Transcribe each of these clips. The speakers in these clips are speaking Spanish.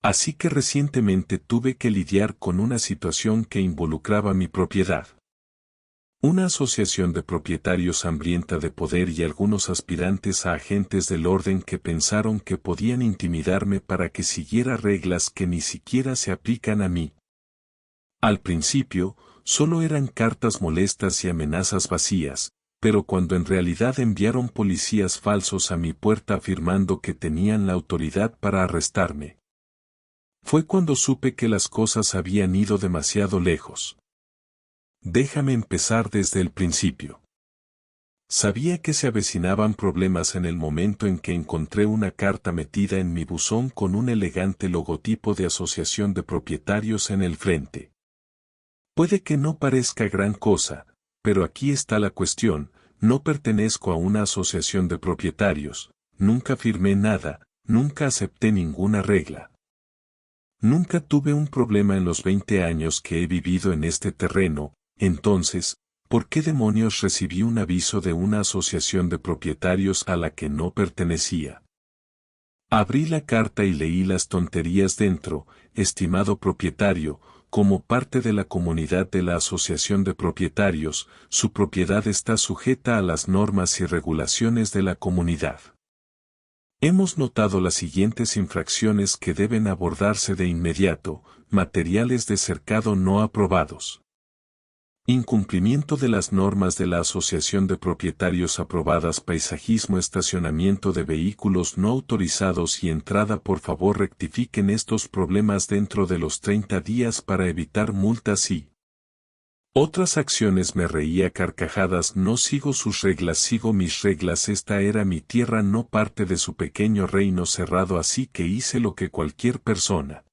Así que recientemente tuve que lidiar con una situación que involucraba mi propiedad. Una asociación de propietarios hambrienta de poder y algunos aspirantes a agentes del orden que pensaron que podían intimidarme para que siguiera reglas que ni siquiera se aplican a mí. Al principio, solo eran cartas molestas y amenazas vacías, pero cuando en realidad enviaron policías falsos a mi puerta afirmando que tenían la autoridad para arrestarme, fue cuando supe que las cosas habían ido demasiado lejos. Déjame empezar desde el principio. Sabía que se avecinaban problemas en el momento en que encontré una carta metida en mi buzón con un elegante logotipo de asociación de propietarios en el frente. Puede que no parezca gran cosa, pero aquí está la cuestión: no pertenezco a una asociación de propietarios, nunca firmé nada, nunca acepté ninguna regla. Nunca tuve un problema en los 20 años que he vivido en este terreno. Entonces, ¿por qué demonios recibí un aviso de una asociación de propietarios a la que no pertenecía? Abrí la carta y leí las tonterías dentro: estimado propietario, como parte de la comunidad de la asociación de propietarios, su propiedad está sujeta a las normas y regulaciones de la comunidad. Hemos notado las siguientes infracciones que deben abordarse de inmediato: materiales de cercado no aprobados. Incumplimiento de las normas de la Asociación de Propietarios aprobadas, paisajismo, estacionamiento de vehículos no autorizados y entrada. Por favor, rectifiquen estos problemas dentro de los 30 días para evitar multas y otras acciones. Me reía a carcajadas. No sigo sus reglas, sigo mis reglas. Esta era mi tierra, no parte de su pequeño reino cerrado, así que hice lo que cualquier persona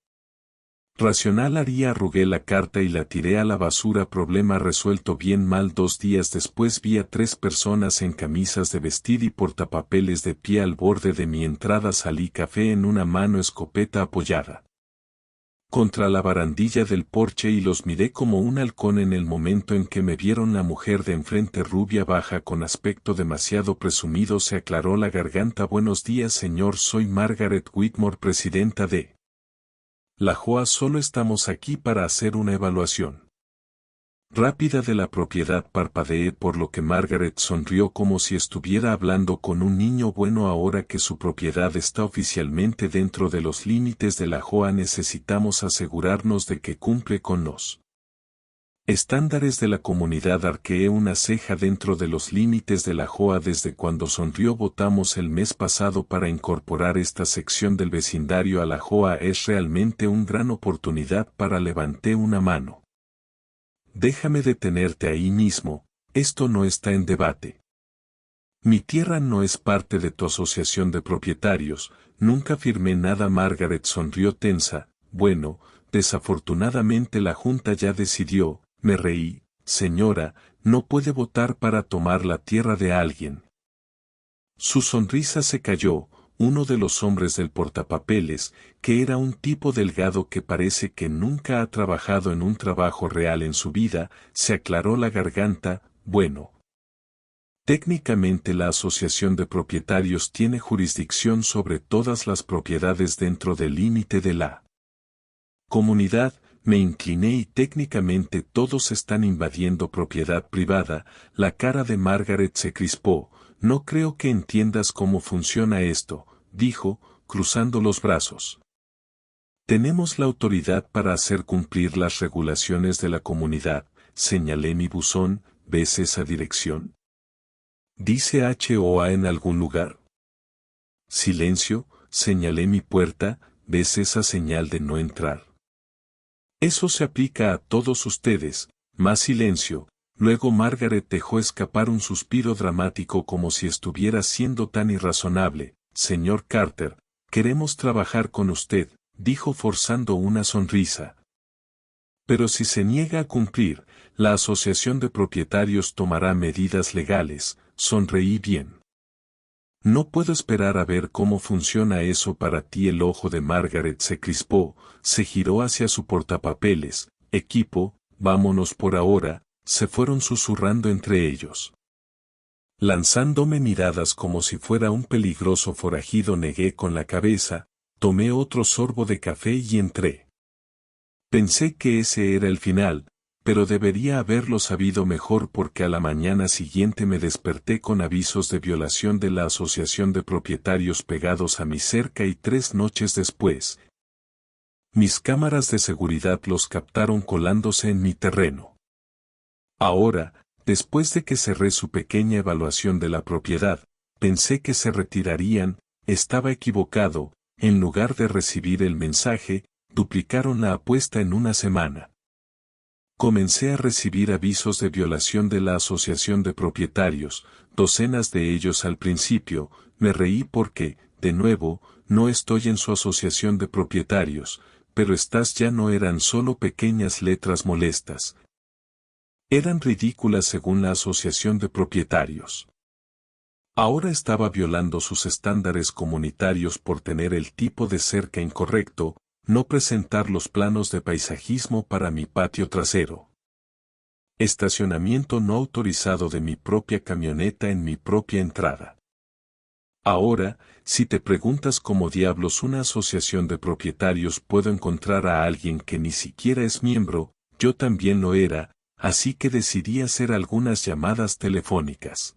racional haría. Arrugué la carta y la tiré a la basura. Problema resuelto. Bien mal. 2 días después vi a 3 personas en camisas de vestir y portapapeles de pie al borde de mi entrada. Salí, café en una mano, escopeta apoyada contra la barandilla del porche, y los miré como un halcón. En el momento en que me vieron, la mujer de enfrente, rubia, baja, con aspecto demasiado presumido, se aclaró la garganta. Buenos días, señor, soy Margaret Whitmore, presidenta de la JOA. Solo estamos aquí para hacer una evaluación rápida de la propiedad. Parpadeé, por lo que Margaret sonrió como si estuviera hablando con un niño. Bueno, ahora que su propiedad está oficialmente dentro de los límites de la JOA, necesitamos asegurarnos de que cumple con los estándares de la comunidad. Arqueé una ceja. Dentro de los límites de la JOA. Desde cuando sonrió. Votamos el mes pasado para incorporar esta sección del vecindario a la JOA. Es realmente una gran oportunidad para. Levanté una mano. Déjame detenerte ahí mismo, esto no está en debate. Mi tierra no es parte de tu asociación de propietarios, nunca firmé nada. Margaret sonrió tensa. Bueno, desafortunadamente la junta ya decidió. Me reí. Señora, no puede votar para tomar la tierra de alguien. Su sonrisa se cayó. Uno de los hombres del portapapeles, que era un tipo delgado que parece que nunca ha trabajado en un trabajo real en su vida, se aclaró la garganta. Bueno, técnicamente la asociación de propietarios tiene jurisdicción sobre todas las propiedades dentro del límite de la comunidad. Me incliné. Y técnicamente todos están invadiendo propiedad privada. La cara de Margaret se crispó. No creo que entiendas cómo funciona esto, dijo, cruzando los brazos. Tenemos la autoridad para hacer cumplir las regulaciones de la comunidad. Señalé mi buzón. ¿Ves esa dirección? ¿Dice HOA en algún lugar? Silencio. Señalé mi puerta. ¿Ves esa señal de no entrar? Eso se aplica a todos ustedes. Más silencio. Luego Margaret dejó escapar un suspiro dramático como si estuviera siendo tan irrazonable. Señor Carter, queremos trabajar con usted, dijo forzando una sonrisa. Pero si se niega a cumplir, la asociación de propietarios tomará medidas legales. Sonreí bien. No puedo esperar a ver cómo funciona eso para ti. El ojo de Margaret se crispó, se giró hacia su portapapeles. Equipo, vámonos por ahora, se fueron susurrando entre ellos. Lanzándome miradas como si fuera un peligroso forajido, negué con la cabeza. Tomé otro sorbo de café y entré. Pensé que ese era el final, pero debería haberlo sabido mejor porque a la mañana siguiente me desperté con avisos de violación de la Asociación de Propietarios pegados a mi cerca y 3 noches después, mis cámaras de seguridad los captaron colándose en mi terreno. Ahora, después de que cerré su pequeña evaluación de la propiedad, pensé que se retirarían, estaba equivocado, en lugar de recibir el mensaje, duplicaron la apuesta en una semana. Comencé a recibir avisos de violación de la Asociación de Propietarios, docenas de ellos al principio, me reí porque, de nuevo, no estoy en su asociación de propietarios, pero estas ya no eran solo pequeñas letras molestas. Eran ridículas según la Asociación de Propietarios. Ahora estaba violando sus estándares comunitarios por tener el tipo de cerca incorrecto, no presentar los planos de paisajismo para mi patio trasero. Estacionamiento no autorizado de mi propia camioneta en mi propia entrada. Ahora, si te preguntas cómo diablos una asociación de propietarios puedo encontrar a alguien que ni siquiera es miembro, yo también lo era, así que decidí hacer algunas llamadas telefónicas.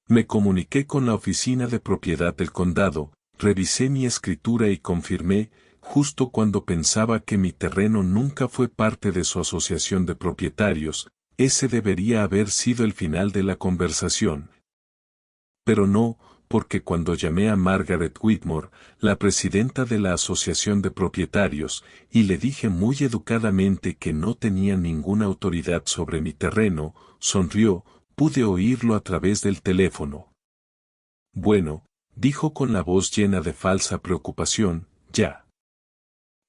Me comuniqué con la oficina de propiedad del condado, revisé mi escritura y confirmé, justo cuando pensaba que mi terreno nunca fue parte de su asociación de propietarios, ese debería haber sido el final de la conversación. Pero no, porque cuando llamé a Margaret Whitmore, la presidenta de la asociación de propietarios, y le dije muy educadamente que no tenía ninguna autoridad sobre mi terreno, sonrió, pude oírlo a través del teléfono. Bueno, dijo con la voz llena de falsa preocupación, ya.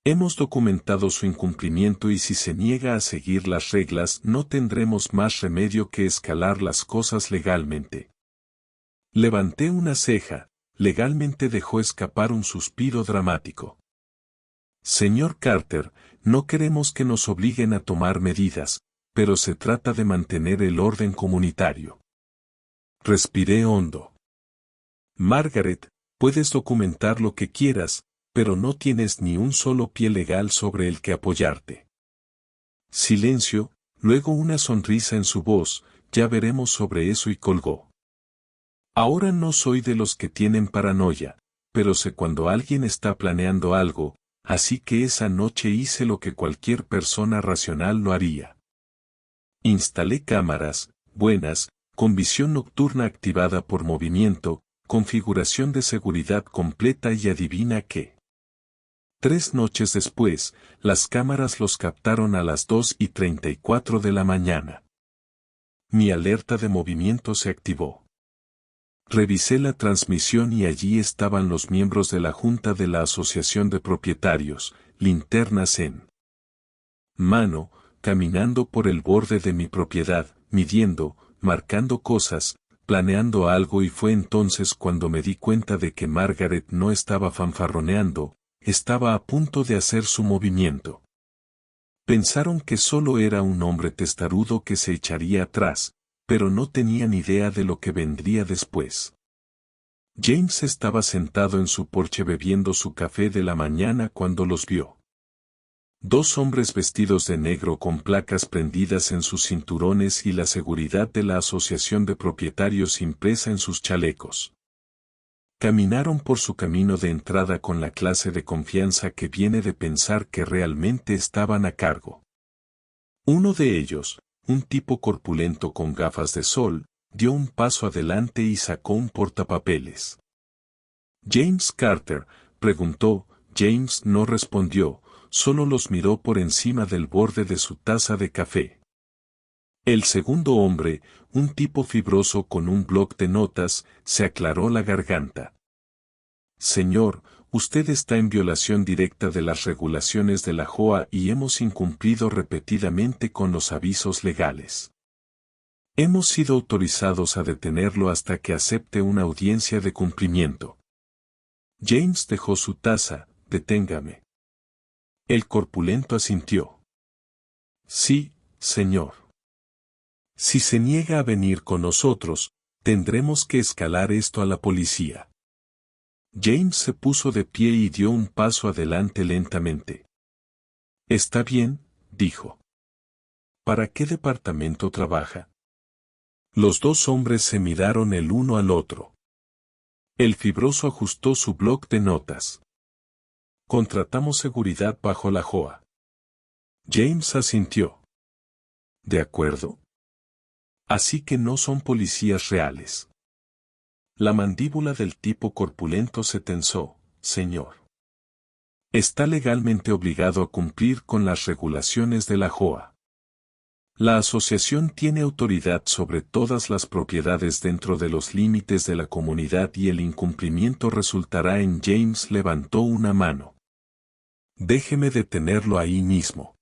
Hemos documentado su incumplimiento y si se niega a seguir las reglas no tendremos más remedio que escalar las cosas legalmente. Levanté una ceja, legalmente dejó escapar un suspiro dramático. Señor Carter, no queremos que nos obliguen a tomar medidas, pero se trata de mantener el orden comunitario. Respiré hondo. Margaret, puedes documentar lo que quieras, pero no tienes ni un solo pie legal sobre el que apoyarte. Silencio, luego una sonrisa en su voz, ya veremos sobre eso y colgó. Ahora no soy de los que tienen paranoia, pero sé cuando alguien está planeando algo, así que esa noche hice lo que cualquier persona racional lo haría. Instalé cámaras, buenas, con visión nocturna activada por movimiento, configuración de seguridad completa y adivina qué. 3 noches después, las cámaras los captaron a las 2:34 de la mañana. Mi alerta de movimiento se activó. Revisé la transmisión y allí estaban los miembros de la Junta de la Asociación de Propietarios, linternas en mano, caminando por el borde de mi propiedad, midiendo, marcando cosas, planeando algo y fue entonces cuando me di cuenta de que Margaret no estaba fanfarroneando, estaba a punto de hacer su movimiento. Pensaron que solo era un hombre testarudo que se echaría atrás, pero no tenían idea de lo que vendría después. James estaba sentado en su porche bebiendo su café de la mañana cuando los vio. 2 hombres vestidos de negro con placas prendidas en sus cinturones y la seguridad de la Asociación de Propietarios impresa en sus chalecos. Caminaron por su camino de entrada con la clase de confianza que viene de pensar que realmente estaban a cargo. Uno de ellos, un tipo corpulento con gafas de sol, dio un paso adelante y sacó un portapapeles. «¿James Carter?», preguntó. James no respondió, solo los miró por encima del borde de su taza de café. El segundo hombre, un tipo fibroso con un bloc de notas, se aclaró la garganta. «Señor, usted está en violación directa de las regulaciones de la JOA y hemos incumplido repetidamente con los avisos legales. Hemos sido autorizados a detenerlo hasta que acepte una audiencia de cumplimiento». James dejó su taza. «Deténgame». El corpulento asintió. «Sí, señor. Si se niega a venir con nosotros, tendremos que escalar esto a la policía». James se puso de pie y dio un paso adelante lentamente. Está bien, dijo. ¿Para qué departamento trabaja? Los dos hombres se miraron el uno al otro. El fibroso ajustó su bloc de notas. Contratamos seguridad bajo la JOA. James asintió. De acuerdo. Así que no son policías reales. La mandíbula del tipo corpulento se tensó, señor. Está legalmente obligado a cumplir con las regulaciones de la JOA. La asociación tiene autoridad sobre todas las propiedades dentro de los límites de la comunidad y el incumplimiento resultará en. James levantó una mano. Déjeme detenerlo ahí mismo.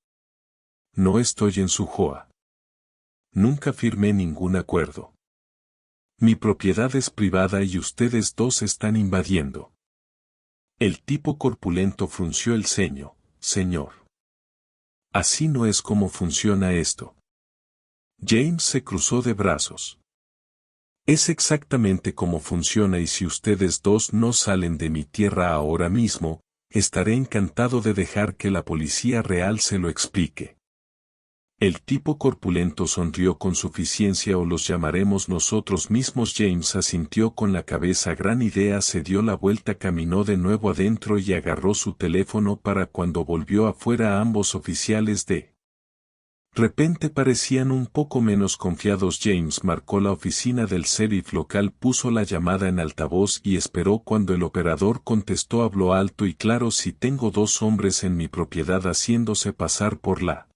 No estoy en su JOA. Nunca firmé ningún acuerdo. Mi propiedad es privada y ustedes dos están invadiendo. El tipo corpulento frunció el ceño, señor. Así no es como funciona esto. James se cruzó de brazos. Es exactamente como funciona y si ustedes dos no salen de mi tierra ahora mismo, estaré encantado de dejar que la policía real se lo explique. El tipo corpulento sonrió con suficiencia o los llamaremos nosotros mismos. James asintió con la cabeza. Gran idea. Se dio la vuelta, caminó de nuevo adentro y agarró su teléfono para cuando volvió afuera ambos oficiales de repente parecían un poco menos confiados. James marcó la oficina del sheriff local, puso la llamada en altavoz y esperó cuando el operador contestó. Habló alto y claro: si tengo dos hombres en mi propiedad haciéndose pasar por la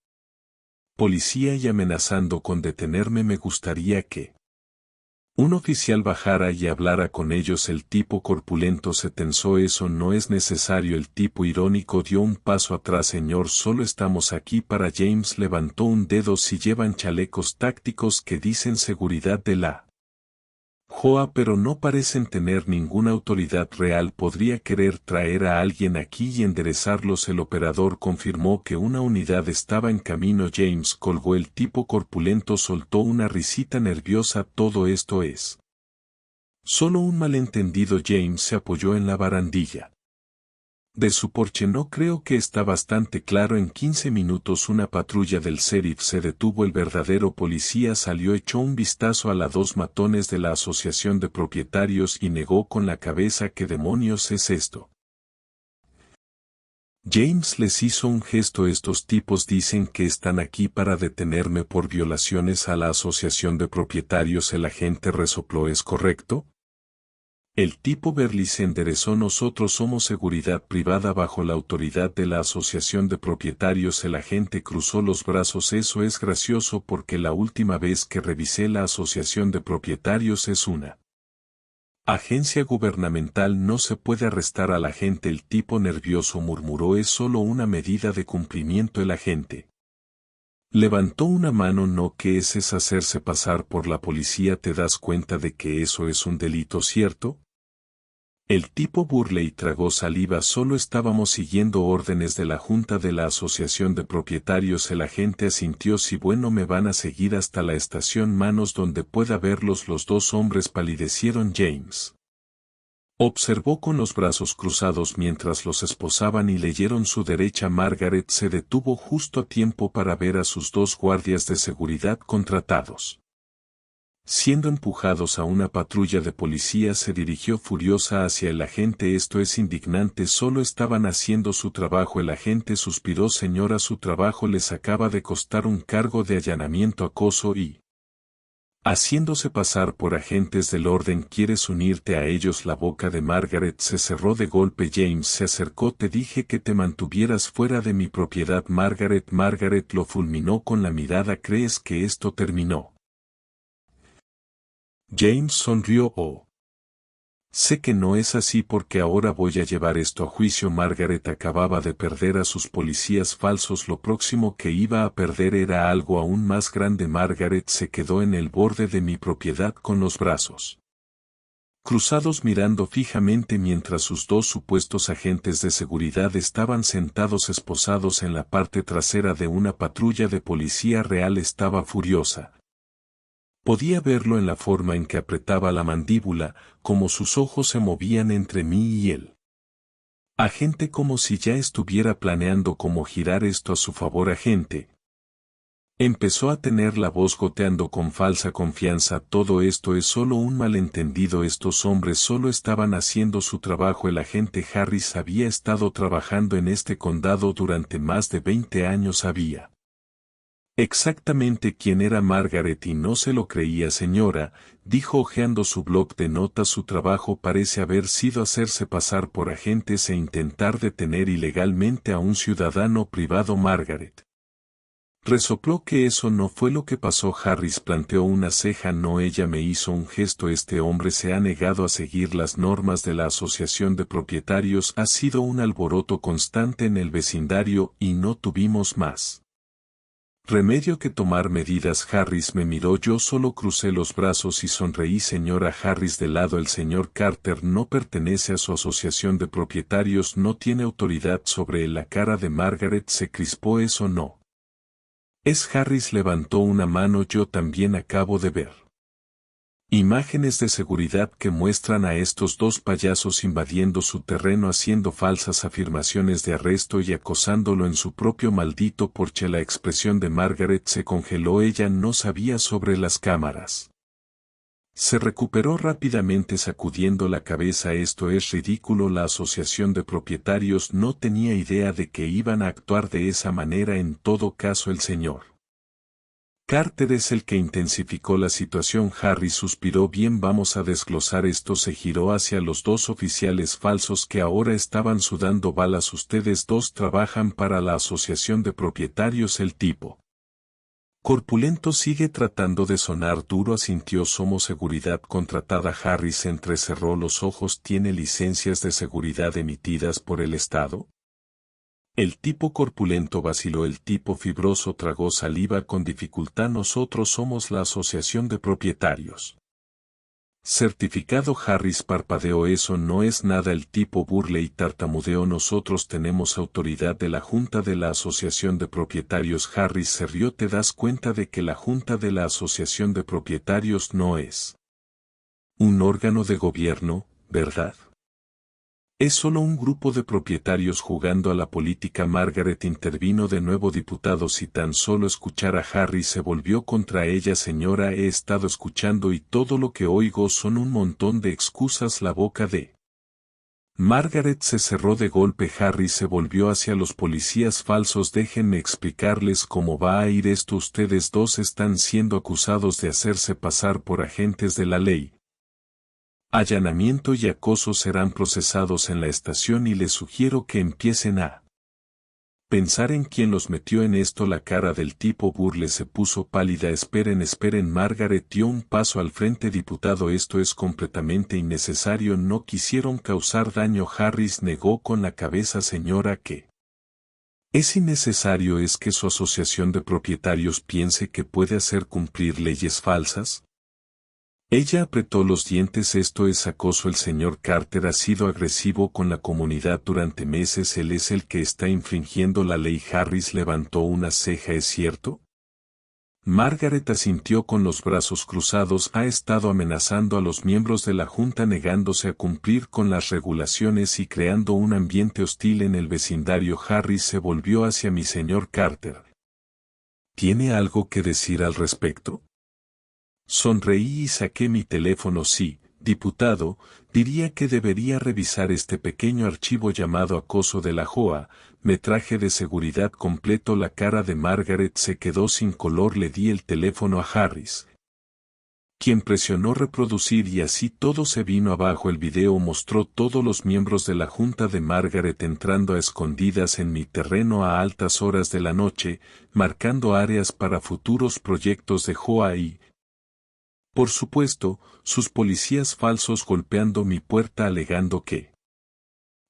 policía y amenazando con detenerme, me gustaría que un oficial bajara y hablara con ellos. El tipo corpulento se tensó. Eso no es necesario. El tipo irónico dio un paso atrás. Señor, solo estamos aquí para. James levantó un dedo. Si llevan chalecos tácticos que dicen seguridad de la JOA pero no parecen tener ninguna autoridad real, podría querer traer a alguien aquí y enderezarlos. El operador confirmó que una unidad estaba en camino. James colgó. El tipo corpulento soltó una risita nerviosa. Todo esto es solo un malentendido. James se apoyó en la barandilla de su porche. No creo que está bastante claro. En 15 minutos una patrulla del sheriff se detuvo. El verdadero policía salió, echó un vistazo a los dos matones de la asociación de propietarios y negó con la cabeza. ¿Qué demonios es esto? James les hizo un gesto. Estos tipos dicen que están aquí para detenerme por violaciones a la asociación de propietarios. El agente resopló. ¿Es correcto? El tipo Berly se enderezó. Nosotros somos seguridad privada bajo la autoridad de la asociación de propietarios. El agente cruzó los brazos. Eso es gracioso porque la última vez que revisé la asociación de propietarios es una agencia gubernamental. No se puede arrestar a la gente. El tipo nervioso murmuró: es solo una medida de cumplimiento. El agente levantó una mano. No, ¿qué es hacerse pasar por la policía? ¿Te das cuenta de que eso es un delito, cierto? El tipo Burley tragó saliva. Solo estábamos siguiendo órdenes de la junta de la asociación de propietarios. El agente asintió. Sí, bueno, me van a seguir hasta la estación. Manos donde pueda verlos. Los dos hombres palidecieron. James observó con los brazos cruzados mientras los esposaban y leyeron su derecha. Margaret se detuvo justo a tiempo para ver a sus dos guardias de seguridad contratados siendo empujados a una patrulla de policía. Se dirigió furiosa hacia el agente. Esto es indignante. Solo estaban haciendo su trabajo. El agente suspiró. Señora, su trabajo les acaba de costar un cargo de allanamiento, acoso y haciéndose pasar por agentes del orden. ¿Quieres unirte a ellos? La boca de Margaret se cerró de golpe. James se acercó. Te dije que te mantuvieras fuera de mi propiedad. Margaret lo fulminó con la mirada. ¿Crees que esto terminó? James sonrió. Oh, sé que no es así porque ahora voy a llevar esto a juicio. Margaret acababa de perder a sus policías falsos. Lo próximo que iba a perder era algo aún más grande. Margaret se quedó en el borde de mi propiedad con los brazos cruzados mirando fijamente mientras sus dos supuestos agentes de seguridad estaban sentados esposados en la parte trasera de una patrulla de policía real. Estaba furiosa. Podía verlo en la forma en que apretaba la mandíbula, como sus ojos se movían entre mí y él. Agente, como si ya estuviera planeando cómo girar esto a su favor. Agente. Empezó a tener la voz goteando con falsa confianza. Todo esto es solo un malentendido. Estos hombres solo estaban haciendo su trabajo. El agente Harris había estado trabajando en este condado durante más de 20 años. Sabía exactamente quién era Margaret y no se lo creía. Señora, dijo hojeando su bloc de notas. Su trabajo parece haber sido hacerse pasar por agentes e intentar detener ilegalmente a un ciudadano privado. Margaret resopló que eso no fue lo que pasó. Harris planteó una ceja. No, ella me hizo un gesto. Este hombre se ha negado a seguir las normas de la Asociación de Propietarios. Ha sido un alboroto constante en el vecindario y no tuvimos más remedio que tomar medidas. Harris me miró. Yo solo crucé los brazos y sonreí. Señora Harris, de lado. El señor Carter no pertenece a su asociación de propietarios. No tiene autoridad sobre él. La cara de Margaret se crispó. Eso no es. Harris levantó una mano. Yo también acabo de ver imágenes de seguridad que muestran a estos dos payasos invadiendo su terreno, haciendo falsas afirmaciones de arresto y acosándolo en su propio maldito porche. La expresión de Margaret se congeló. Ella no sabía sobre las cámaras. Se recuperó rápidamente sacudiendo la cabeza. Esto es ridículo. La asociación de propietarios no tenía idea de que iban a actuar de esa manera. En todo caso, el señor Carter es el que intensificó la situación. Harris suspiró. Bien, vamos a desglosar esto. Se giró hacia los dos oficiales falsos que ahora estaban sudando balas. Ustedes dos trabajan para la asociación de propietarios. El tipo corpulento sigue tratando de sonar duro. Asintió. Somos seguridad contratada. Harris entrecerró los ojos. ¿Tiene licencias de seguridad emitidas por el Estado? El tipo corpulento vaciló. El tipo fibroso tragó saliva con dificultad. Nosotros somos la asociación de propietarios. Certificado. Harris parpadeó. Eso no es nada. El tipo Burley tartamudeó. Nosotros tenemos autoridad de la Junta de la Asociación de Propietarios. Harris se rió. Te das cuenta de que la Junta de la Asociación de Propietarios no es un órgano de gobierno, ¿verdad? Es solo un grupo de propietarios jugando a la política. Margaret intervino de nuevo. Diputado, si tan solo escuchara. Harris se volvió contra ella. Señora, he estado escuchando y todo lo que oigo son un montón de excusas. La boca de Margaret se cerró de golpe. Harris se volvió hacia los policías falsos. Déjenme explicarles cómo va a ir esto. Ustedes dos están siendo acusados de hacerse pasar por agentes de la ley. Allanamiento y acoso serán procesados en la estación y les sugiero que empiecen a pensar en quién los metió en esto. La cara del tipo Burle se puso pálida. Esperen. Margaret dio un paso al frente. Diputado, esto es completamente innecesario. No quisieron causar daño. Harris negó con la cabeza. Señora, ¿qué es innecesario? ¿Es que su asociación de propietarios piense que puede hacer cumplir leyes falsas? Ella apretó los dientes. Esto es acoso. El señor Carter ha sido agresivo con la comunidad durante meses. Él es el que está infringiendo la ley. Harris levantó una ceja. ¿Es cierto? Margaret asintió con los brazos cruzados. Ha estado amenazando a los miembros de la Junta, negándose a cumplir con las regulaciones y creando un ambiente hostil en el vecindario. Harris se volvió hacia mi señor Carter. ¿Tiene algo que decir al respecto? Sonreí y saqué mi teléfono. Sí, diputado, diría que debería revisar este pequeño archivo llamado acoso de la JOA, metraje de seguridad completo. La cara de Margaret se quedó sin color. Le di el teléfono a Harris, quien presionó reproducir y así todo se vino abajo. El video mostró todos los miembros de la Junta de Margaret entrando a escondidas en mi terreno a altas horas de la noche, marcando áreas para futuros proyectos de JOA y, por supuesto, sus policías falsos golpeando mi puerta alegando que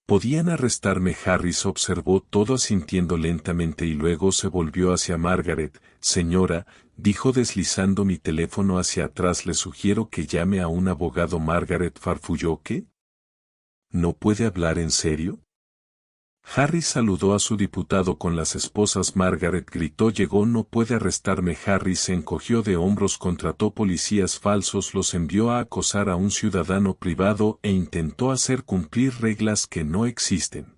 podían arrestarme. Harris observó todo asintiendo lentamente y luego se volvió hacia Margaret. Señora, dijo deslizando mi teléfono hacia atrás, le sugiero que llame a un abogado. Margaret farfulló. ¿Qué? ¿No puede hablar en serio? Harry saludó a su diputado con las esposas. Margaret gritó: llegó, no puede arrestarme. Harry se encogió de hombros, contrató policías falsos, los envió a acosar a un ciudadano privado e intentó hacer cumplir reglas que no existen.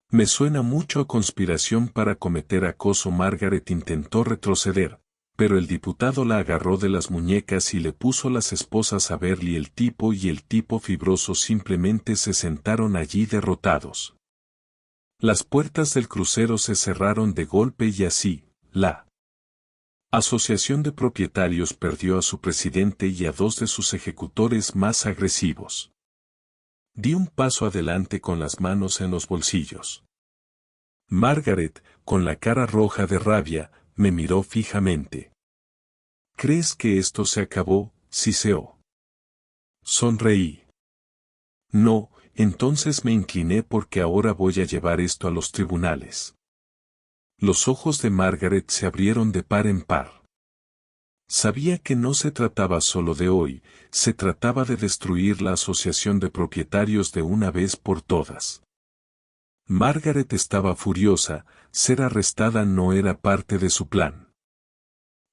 Me suena mucho a conspiración para cometer acoso. Margaret intentó retroceder, pero el diputado la agarró de las muñecas y le puso las esposas a verle. El tipo y el tipo fibroso simplemente se sentaron allí derrotados. Las puertas del crucero se cerraron de golpe y así, la Asociación de Propietarios perdió a su presidente y a dos de sus ejecutores más agresivos. Di un paso adelante con las manos en los bolsillos. Margaret, con la cara roja de rabia, me miró fijamente. ¿Crees que esto se acabó? Siseó. Sonreí. No, entonces me incliné porque ahora voy a llevar esto a los tribunales. Los ojos de Margaret se abrieron de par en par. Sabía que no se trataba solo de hoy, se trataba de destruir la asociación de propietarios de una vez por todas. Margaret estaba furiosa, ser arrestada no era parte de su plan.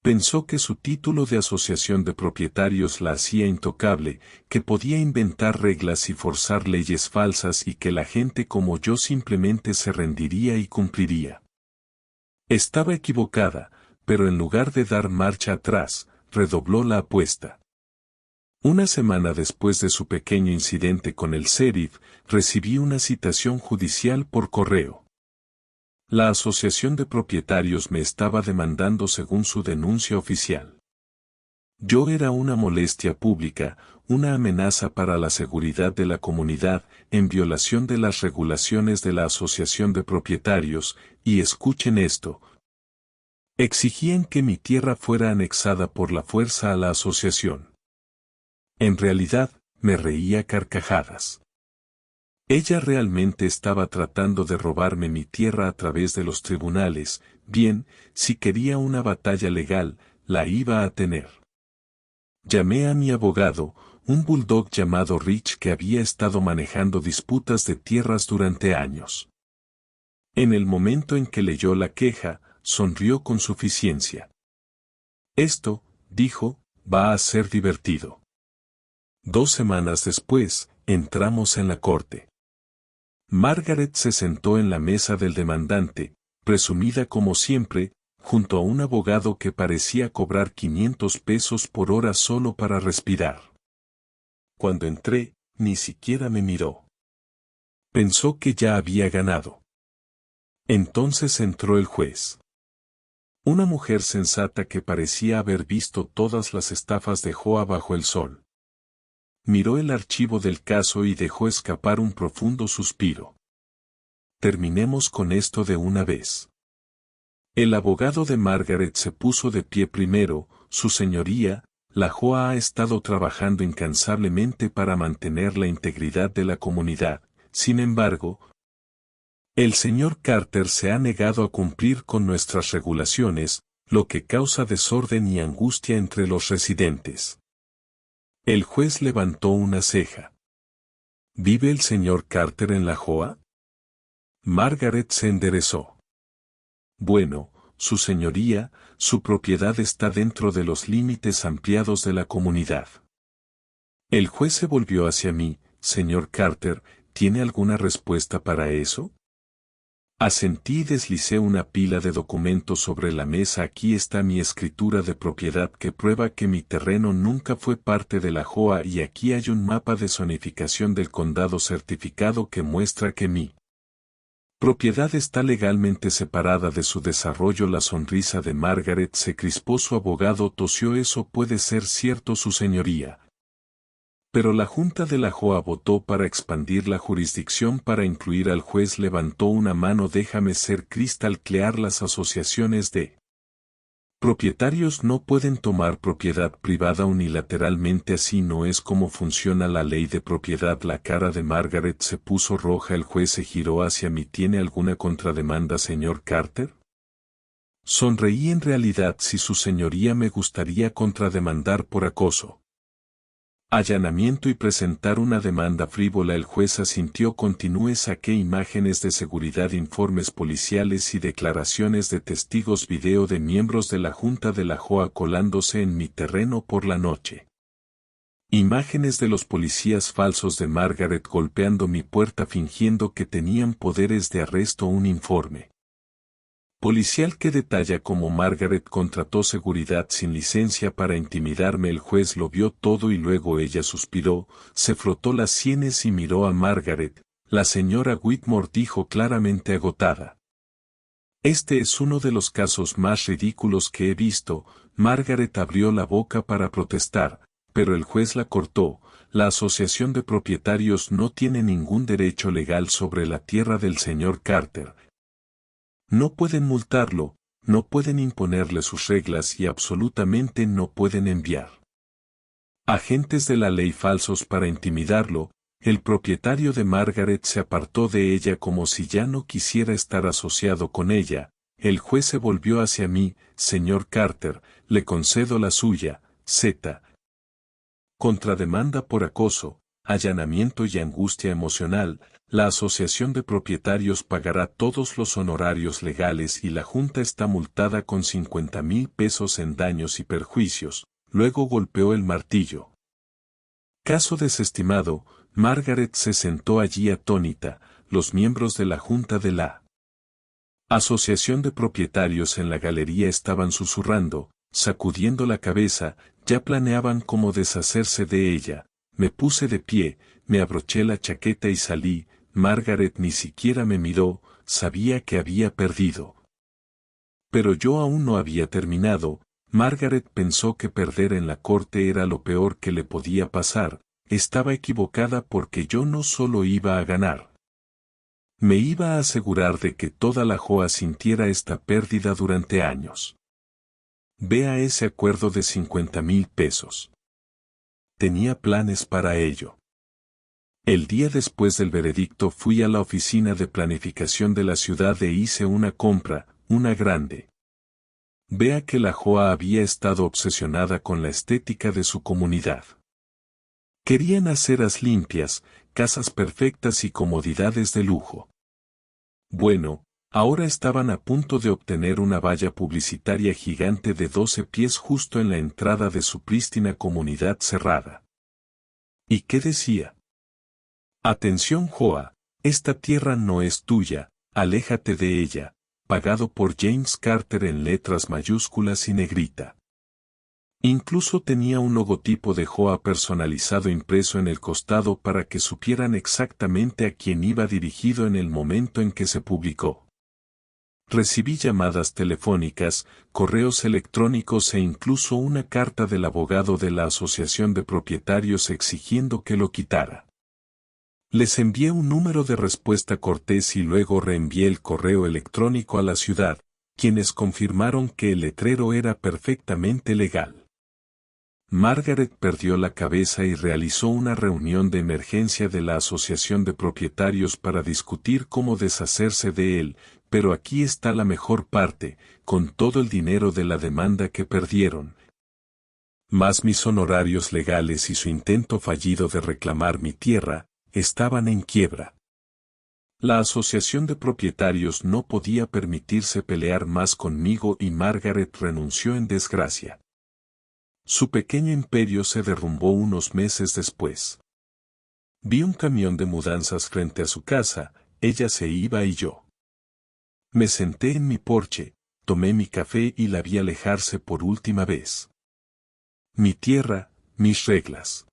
Pensó que su título de asociación de propietarios la hacía intocable, que podía inventar reglas y forzar leyes falsas y que la gente como yo simplemente se rendiría y cumpliría. Estaba equivocada, pero en lugar de dar marcha atrás, redobló la apuesta. Una semana después de su pequeño incidente con el sheriff, recibí una citación judicial por correo. La asociación de propietarios me estaba demandando según su denuncia oficial. Yo era una molestia pública, una amenaza para la seguridad de la comunidad, en violación de las regulaciones de la asociación de propietarios, y escuchen esto. Exigían que mi tierra fuera anexada por la fuerza a la asociación. En realidad, me reía a carcajadas. Ella realmente estaba tratando de robarme mi tierra a través de los tribunales. Bien, si quería una batalla legal, la iba a tener. Llamé a mi abogado, un bulldog llamado Rich que había estado manejando disputas de tierras durante años. En el momento en que leyó la queja, sonrió con suficiencia. Esto, dijo, va a ser divertido. 2 semanas después, entramos en la corte. Margaret se sentó en la mesa del demandante, presumida como siempre, junto a un abogado que parecía cobrar 500 pesos por hora solo para respirar. Cuando entré, ni siquiera me miró. Pensó que ya había ganado. Entonces entró el juez. Una mujer sensata que parecía haber visto todas las estafas de Joa bajo el sol. Miró el archivo del caso y dejó escapar un profundo suspiro. Terminemos con esto de una vez. El abogado de Margaret se puso de pie primero. Su señoría, la Joa ha estado trabajando incansablemente para mantener la integridad de la comunidad. Sin embargo, el señor Carter se ha negado a cumplir con nuestras regulaciones, lo que causa desorden y angustia entre los residentes. El juez levantó una ceja. ¿Vive el señor Carter en la Joa? Margaret se enderezó. Bueno, su señoría, su propiedad está dentro de los límites ampliados de la comunidad. El juez se volvió hacia mí. Señor Carter, ¿tiene alguna respuesta para eso? Asentí y deslicé una pila de documentos sobre la mesa. Aquí está mi escritura de propiedad que prueba que mi terreno nunca fue parte de la Joa y aquí hay un mapa de zonificación del condado certificado que muestra que mi propiedad está legalmente separada de su desarrollo. La sonrisa de Margaret se crispó. Su abogado tosió. Eso puede ser cierto, su señoría. Pero la Junta de la Joa votó para expandir la jurisdicción para incluir al juez. Levantó una mano. Déjame ser cristal claro. Las asociaciones de propietarios no pueden tomar propiedad privada unilateralmente. Así no es como funciona la ley de propiedad. La cara de Margaret se puso roja. El juez se giró hacia mí. ¿Tiene alguna contrademanda, señor Carter? Sonreí. En realidad, si su señoría, me gustaría contrademandar por acoso. Allanamiento y presentar una demanda frívola. El juez asintió. Saqué imágenes de seguridad, informes policiales y declaraciones de testigos, video de miembros de la Junta de la JOA colándose en mi terreno por la noche. Imágenes de los policías falsos de Margaret golpeando mi puerta fingiendo que tenían poderes de arresto. Un informe policial que detalla cómo Margaret contrató seguridad sin licencia para intimidarme. El juez lo vio todo y luego ella suspiró, se frotó las sienes y miró a Margaret. La señora Whitmore dijo claramente agotada. Este es uno de los casos más ridículos que he visto. Margaret abrió la boca para protestar, pero el juez la cortó. La asociación de propietarios no tiene ningún derecho legal sobre la tierra del señor Carter. No pueden multarlo, no pueden imponerle sus reglas y absolutamente no pueden enviar agentes de la ley falsos para intimidarlo. El propietario de Margaret se apartó de ella como si ya no quisiera estar asociado con ella. El juez se volvió hacia mí. Señor Carter, le concedo la suya, Z. Contrademanda por acoso, allanamiento y angustia emocional. La asociación de propietarios pagará todos los honorarios legales y la junta está multada con 50,000 pesos en daños y perjuicios. Luego golpeó el martillo. Caso desestimado. Margaret se sentó allí atónita. Los miembros de la junta de la asociación de propietarios en la galería estaban susurrando, sacudiendo la cabeza, ya planeaban cómo deshacerse de ella. Me puse de pie, me abroché la chaqueta y salí. Margaret ni siquiera me miró, sabía que había perdido. Pero yo aún no había terminado. Margaret pensó que perder en la corte era lo peor que le podía pasar. Estaba equivocada porque yo no solo iba a ganar. Me iba a asegurar de que toda la JOA sintiera esta pérdida durante años. Vea ese acuerdo de 50,000 pesos. Tenía planes para ello. El día después del veredicto fui a la oficina de planificación de la ciudad e hice una compra, una grande. Vea que la JOA había estado obsesionada con la estética de su comunidad. Querían aceras limpias, casas perfectas y comodidades de lujo. Bueno, ahora estaban a punto de obtener una valla publicitaria gigante de 12 pies justo en la entrada de su prístina comunidad cerrada. ¿Y qué decía? Atención JOA, esta tierra no es tuya, aléjate de ella, pagado por James Carter en letras mayúsculas y negrita. Incluso tenía un logotipo de JOA personalizado impreso en el costado para que supieran exactamente a quién iba dirigido en el momento en que se publicó. Recibí llamadas telefónicas, correos electrónicos e incluso una carta del abogado de la Asociación de Propietarios exigiendo que lo quitara. Les envié un número de respuesta cortés y luego reenvié el correo electrónico a la ciudad, quienes confirmaron que el letrero era perfectamente legal. Margaret perdió la cabeza y realizó una reunión de emergencia de la Asociación de Propietarios para discutir cómo deshacerse de él, pero aquí está la mejor parte, con todo el dinero de la demanda que perdieron, más mis honorarios legales y su intento fallido de reclamar mi tierra, estaban en quiebra. La asociación de propietarios no podía permitirse pelear más conmigo y Margaret renunció en desgracia. Su pequeño imperio se derrumbó unos meses después. Vi un camión de mudanzas frente a su casa, ella se iba y yo. Me senté en mi porche, tomé mi café y la vi alejarse por última vez. Mi tierra, mis reglas.